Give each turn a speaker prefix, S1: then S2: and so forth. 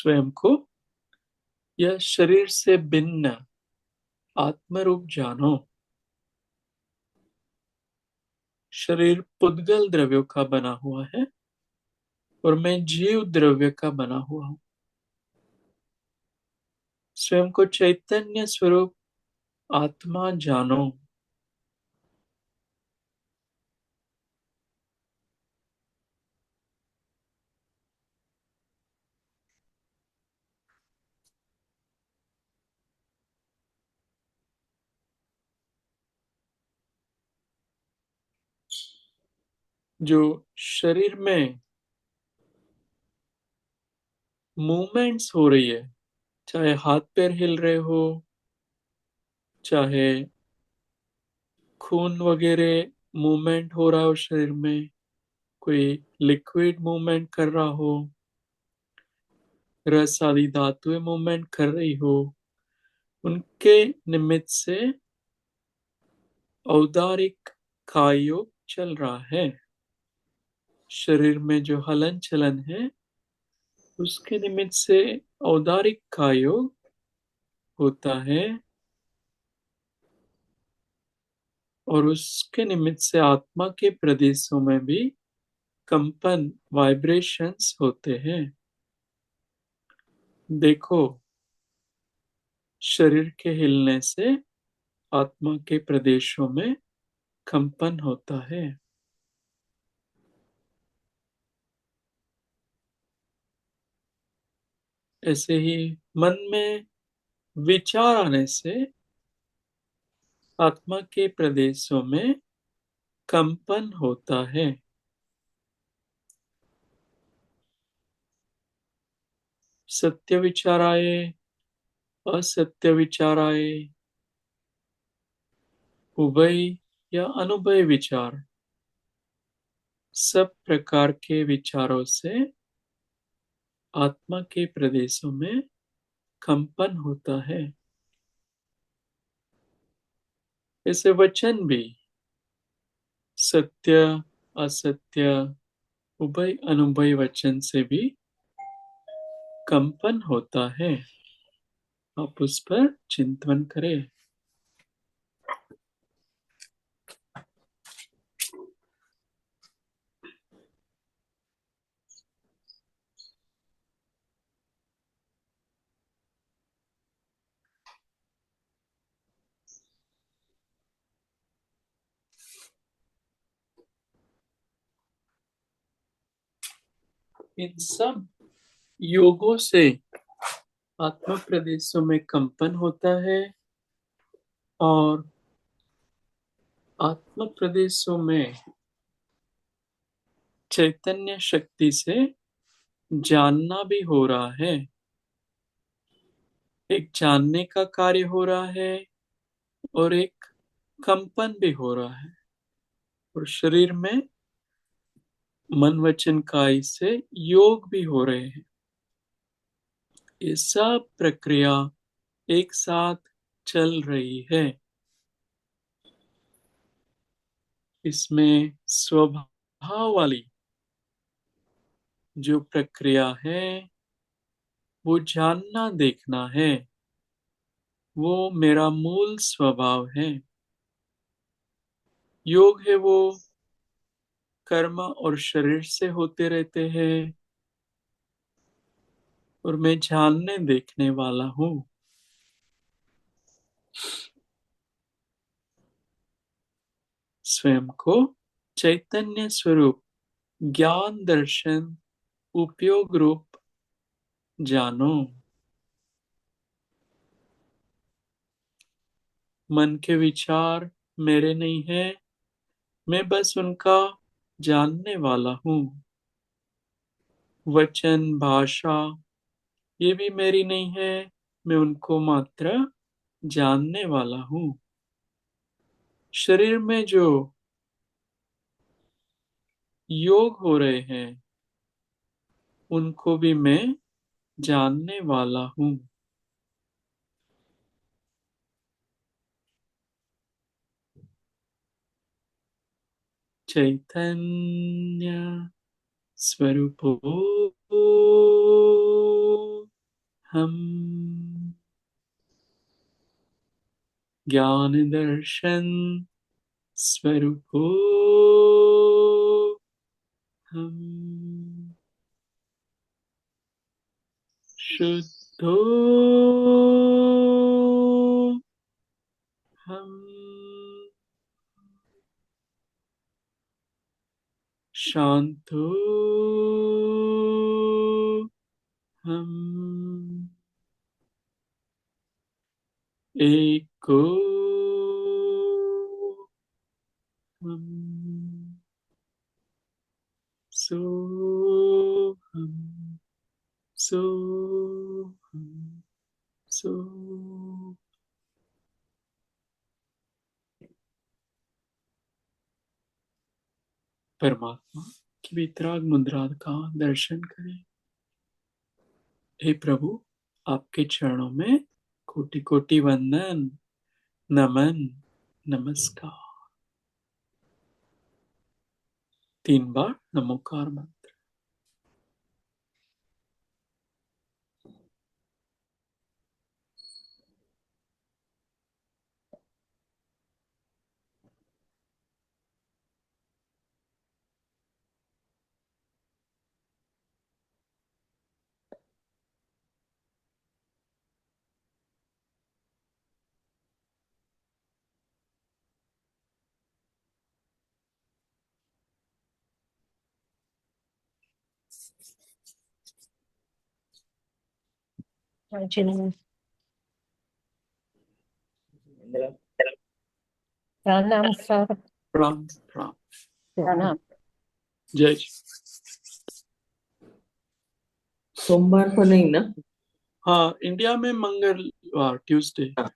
S1: स्वयं को यह शरीर से भिन्न आत्मरूप जानो। शरीर पुद्गल द्रव्यों का बना हुआ है और मैं जीव द्रव्य का बना हुआ हूँ। स्वयं को चैतन्य स्वरूप आत्मा जानो। जो शरीर में मूवमेंट्स हो रही है, चाहे हाथ पैर हिल रहे हो, चाहे खून वगैरह मूवमेंट हो रहा हो शरीर में, कोई लिक्विड मूवमेंट कर रहा हो, रस आदि धातुएं मूवमेंट कर रही हो, उनके निमित्त से औदारिक कायोग चल रहा है। शरीर में जो हलन चलन है उसके निमित्त से औदारिक कायोग होता है और उसके निमित्त से आत्मा के प्रदेशों में भी कंपन वाइब्रेशंस होते हैं। देखो, शरीर के हिलने से आत्मा के प्रदेशों में कंपन होता है। ऐसे ही मन में विचार आने से आत्मा के प्रदेशों में कंपन होता है। सत्य विचार आए, असत्य विचार आए, उभय या अनुभय विचार, सब प्रकार के विचारों से आत्मा के प्रदेशों में कंपन होता है। ऐसे वचन भी सत्य, असत्य, उभय अनुभय वचन से भी कंपन होता है। आप उस पर चिंतन करें। इन सब योगों से आत्मा प्रदेशों में कंपन होता है और आत्मा प्रदेशों में चैतन्य शक्ति से जानना भी हो रहा है। एक जानने का कार्य हो रहा है और एक कंपन भी हो रहा है और शरीर में मन वचन काई से योग भी हो रहे हैं। ये सब प्रक्रिया एक साथ चल रही है। इसमें स्वभाव वाली जो प्रक्रिया है वो जानना देखना है। वो मेरा मूल स्वभाव है। योग है वो कर्म और शरीर से होते रहते हैं और मैं जानने देखने वाला हूँ। स्वयं को चैतन्य स्वरूप ज्ञान दर्शन उपयोग रूप जानो। मन के विचार मेरे नहीं है, मैं बस उनका जानने वाला हूँ। वचन भाषा ये भी मेरी नहीं है, मैं उनको मात्र जानने वाला हूँ। शरीर में जो योग हो रहे हैं उनको भी मैं जानने वाला हूँ। चैतन्य स्वरूपो हम ज्ञान दर्शन स्वरूपो हम शुद्धो हम शांतो हम एको हम सोहम सोहम सो। परमात्मा की वितराग मुद्रा का दर्शन करें। हे प्रभु, आपके चरणों में कोटि कोटि वंदन, नमन, नमस्कार। 3 बार नमोकार मंत्र।
S2: प्रणाम सर।
S1: प्रणाम प्रणाम।
S2: प्रणाम।
S1: जय श्री।
S3: सोमवार को नहीं ना?
S1: हाँ, इंडिया में मंगलवार, ट्यूसडे।
S3: हाँ।